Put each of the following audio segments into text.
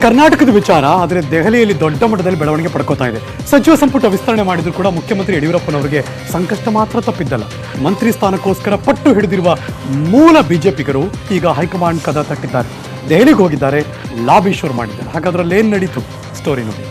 ಕರ್ನಾಟಕದ ವಿಚಾರ ಆದರೆ ದೆಹಲಿಯಲ್ಲಿ ದೊಡ್ಡ ಮಟ್ಟದಲ್ಲಿ ಬೆಳವಣಿಗೆ ಪಡ್ಕೋತಾ ಇದೆ. ಸಚಿವ ಸಂಪುಟ ವಿಸ್ತರಣೆ ಮಾಡಿದ್ರು ಕೂಡ ಮುಖ್ಯಮಂತ್ರಿ ಯಡಿಯೂರಪ್ಪನವರಿಗೆ ಸಂಕಷ್ಟ ಮಾತ್ರ ತಪ್ಪಿದ್ದಲ್ಲ. ಮಂತ್ರಿ ಸ್ಥಾನಕ್ಕೋಸ್ಕರ ಪಟ್ಟು ಹಿಡಿದಿರುವ ಮೂಲ ಬಿಜೆಪಿಗರು ಈಗ ಹೈಕಮಾಂಡ್ ಕದ ತಟ್ಟಿದ್ದಾರೆ. ದೆಹಲಿಗೆ ಹೋಗಿದ್ದಾರೆ, ಲಾಬಿ ಶುರು ಮಾಡಿದ್ದಾರೆ. ಹಾಗಾದ್ರಲ್ಲಿ ಏನ್ ನಡೀತು ಸ್ಟೋರಿ ನೋಡಿ.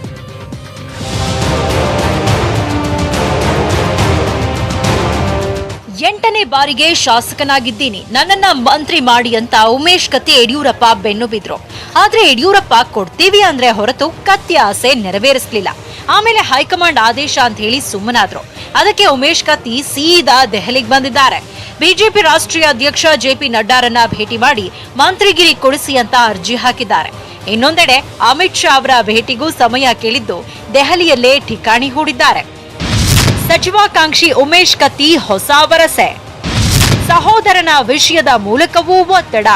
ಎಂಟನೇ ಬಾರಿಗೆ ಶಾಸಕನಾಗಿದ್ದೀನಿ, ನನ್ನನ್ನ ಮಂತ್ರಿ ಮಾಡಿ ಅಂತ ಉಮೇಶ್ ಕತ್ತಿ ಯಡಿಯೂರಪ್ಪ ಬೆನ್ನು ಬಿದ್ರು. ಆದ್ರೆ ಯಡಿಯೂರಪ್ಪ ಕೊಡ್ತೀವಿ ಅಂದ್ರೆ ಹೊರತು ಕತ್ತಿ ಆಸೆ ನೆರವೇರಿಸಲಿಲ್ಲ. ಆಮೇಲೆ ಹೈಕಮಾಂಡ್ ಆದೇಶ ಅಂತ ಹೇಳಿ ಸುಮ್ಮನಾದ್ರು. ಅದಕ್ಕೆ ಉಮೇಶ್ ಕತ್ತಿ ಸೀದಾ ದೆಹಲಿಗೆ ಬಂದಿದ್ದಾರೆ. ಬಿಜೆಪಿ ರಾಷ್ಟ್ರೀಯ ಅಧ್ಯಕ್ಷ ಜೆಪಿ ನಡ್ಡಾರನ್ನ ಭೇಟಿ ಮಾಡಿ ಮಂತ್ರಿಗಿರಿ ಕೊಡಿಸಿ ಅಂತ ಅರ್ಜಿ ಹಾಕಿದ್ದಾರೆ. ಇನ್ನೊಂದೆಡೆ ಅಮಿತ್ ಶಾ ಅವರ ಭೇಟಿಗೂ ಸಮಯ ಕೇಳಿದ್ದು ದೆಹಲಿಯಲ್ಲೇ ಠಿಕಾಣಿ ಹೂಡಿದ್ದಾರೆ. ಸಚಿವಾಕಾಂಕ್ಷಿ ಉಮೇಶ್ ಕತ್ತಿ ಹೊಸ ವರಸೆ, ಸಹೋದರನ ವಿಷಯದ ಮೂಲಕವೂ ಒತ್ತಡ.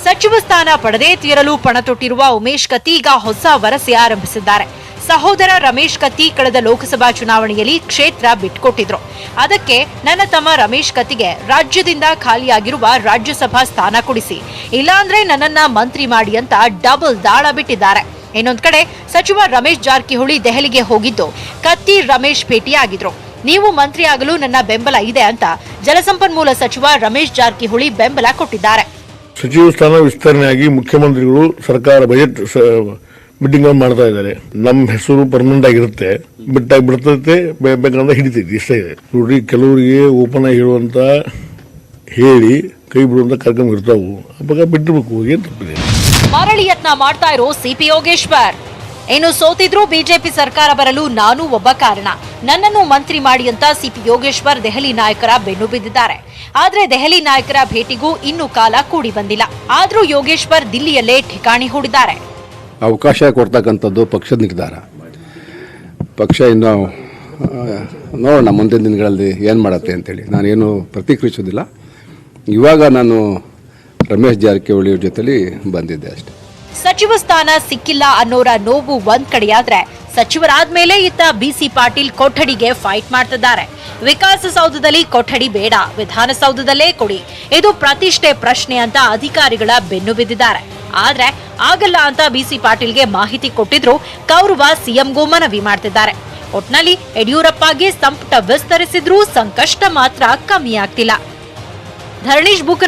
ಸಚಿವ ಸ್ಥಾನ ಪಡೆದೇ ತೀರಲು ಪಣ ತೊಟ್ಟಿರುವ ಉಮೇಶ್ ಕತ್ತಿ ಈಗ ಹೊಸ ವರಸೆ ಆರಂಭಿಸಿದ್ದಾರೆ. ಸಹೋದರ ರಮೇಶ್ ಕತ್ತಿ ಕಳೆದ ಲೋಕಸಭಾ ಚುನಾವಣೆಯಲ್ಲಿ ಕ್ಷೇತ್ರ ಬಿಟ್ಕೊಟ್ಟಿದ್ರು. ಅದಕ್ಕೆ ನನ್ನ ತಮ್ಮ ರಮೇಶ್ ಕತ್ತಿಗೆ ರಾಜ್ಯದಿಂದ ಖಾಲಿಯಾಗಿರುವ ರಾಜ್ಯಸಭಾ ಸ್ಥಾನ ಕೊಡಿಸಿ, ಇಲ್ಲಾಂದ್ರೆ ನನ್ನನ್ನ ಮಂತ್ರಿ ಮಾಡಿ ಅಂತ ಡಬಲ್ ದಾಳ ಬಿಟ್ಟಿದ್ದಾರೆ. ಇನ್ನೊಂದ್ ಕಡೆ ಸಚಿವ ರಮೇಶ್ ಜಾರಕಿಹೊಳಿ ದೆಹಲಿಗೆ ಹೋಗಿದ್ದು ಕತ್ತಿ ರಮೇಶ್ ಭೇಟಿಯಾಗಿದ್ರು. ನೀವು ಮಂತ್ರಿ ಆಗಲು ನನ್ನ ಬೆಂಬಲ ಇದೆ ಅಂತ ಜಲಸಂಪನ್ಮೂಲ ಸಚಿವ ರಮೇಶ್ ಜಾರಕಿಹೊಳಿ ಬೆಂಬಲ ಕೊಟ್ಟಿದ್ದಾರೆ. ಸಚಿವ ಸ್ಥಾನ ವಿಸ್ತರಣೆಯಾಗಿ ಮುಖ್ಯಮಂತ್ರಿಗಳು ಸರ್ಕಾರ ಬಜೆಟ್ ಮೀಟಿಂಗ್ ಮಾಡ್ತಾ ಇದ್ದಾರೆ. ನಮ್ಮ ಹೆಸರು ಪರ್ಮನೆಂಟ್ ಆಗಿರುತ್ತೆ, ಬಿಟ್ಟಾಗಿ ಬಿಡ್ತೈತೆ, ಬೇಕಂತ ಹಿಡಿತೈತಿ. ಇಷ್ಟ ಇದೆ ನೋಡ್ರಿ. ಕೆಲವರಿಗೆ ಓಪನ್ ಆಗಿ ಹೇಳುವಂತ ಹೇಳಿ ಕೈ ಬಿಡುವಂತ ಕಾರ್ಯಕ್ರಮ ಇರ್ತಾವು, ಅವಾಗ ಬಿಟ್ಟಿರ್ಬೇಕು. ಏನ್ ತಪ್ಪಿದೆ? ಮರಳಿ ಯತ್ನ ಮಾಡ್ತಾ ಇರೋ ಸಿಪಿ ಯೋಗೇಶ್ವರ್. ಇನ್ನು ಸೋತಿದ್ರು ಬಿಜೆಪಿ ಸರ್ಕಾರ ಬರಲು ನಾನು ಒಬ್ಬ ಕಾರಣ, ನನ್ನನ್ನು ಮಂತ್ರಿ ಮಾಡಿ ಅಂತ ಸಿಪಿ ಯೋಗೇಶ್ವರ್ ದೆಹಲಿ ನಾಯಕರ ಬೆನ್ನು ಬಿದ್ದಿದ್ದಾರೆ. ಆದ್ರೆ ದೆಹಲಿ ನಾಯಕರ ಭೇಟಿಗೂ ಇನ್ನೂ ಕಾಲ ಕೂಡಿ ಬಂದಿಲ್ಲ. ಆದ್ರೂ ಯೋಗೇಶ್ವರ್ ದಿಲ್ಲಿಯಲ್ಲೇ ಠಿಕಾಣಿ ಹೂಡಿದ್ದಾರೆ. ಅವಕಾಶ ಕೊಡ್ತಕ್ಕಂಥದ್ದು ಪಕ್ಷದ ನಿರ್ಧಾರ. ಪಕ್ಷ ಇನ್ನು ನೋಡೋಣ ಮುಂದಿನ ದಿನಗಳಲ್ಲಿ ಏನು ಮಾಡತ್ತೆ ಅಂತೇಳಿ ನಾನೇನು ಪ್ರತಿಕ್ರಿಯಿಸೋದಿಲ್ಲ. ಇವಾಗ ನಾನು ರಮೇಶ್ ಜಾರಕಿಹೊಳಿ ಜೊತೆಲಿ ಬಂದಿದ್ದೆ ಅಷ್ಟೇ. ಸಚಿವ ಸ್ಥಾನ ಸಿಕ್ಕಿಲ್ಲ ಅನ್ನೋರ ನೋವು ಒಂದ್ ಕಡೆಯಾದ್ರೆ, ಸಚಿವರಾದ್ಮೇಲೆ ಇತ್ತ ಬಿಸಿ ಪಾಟೀಲ್ ಕೊಠಡಿಗೆ ಫೈಟ್ ಮಾಡ್ತಿದ್ದಾರೆ. ವಿಕಾಸಸೌಧದಲ್ಲಿ ಕೊಠಡಿ ಬೇಡ, ವಿಧಾನಸೌಧದಲ್ಲೇ ಕೊಡಿ, ಇದು ಪ್ರತಿಷ್ಠೆ ಪ್ರಶ್ನೆ ಅಂತ ಅಧಿಕಾರಿಗಳ ಬೆನ್ನು ಬಿದ್ದಿದ್ದಾರೆ. ಆದ್ರೆ ಆಗಲ್ಲ ಅಂತ ಬಿಸಿ ಪಾಟೀಲ್ಗೆ ಮಾಹಿತಿ ಕೊಟ್ಟಿದ್ರು ಕೌರವ ಸಿಎಂಗೂ ಮನವಿ ಮಾಡ್ತಿದ್ದಾರೆ. ಒಟ್ನಲ್ಲಿ ಯಡಿಯೂರಪ್ಪಗೆ ಸಂಪುಟ ವಿಸ್ತರಿಸಿದ್ರೂ ಸಂಕಷ್ಟ ಮಾತ್ರ ಕಮ್ಮಿ ಆಗ್ತಿಲ್ಲ. ಧರಣೀಶ್ ಬುಕ್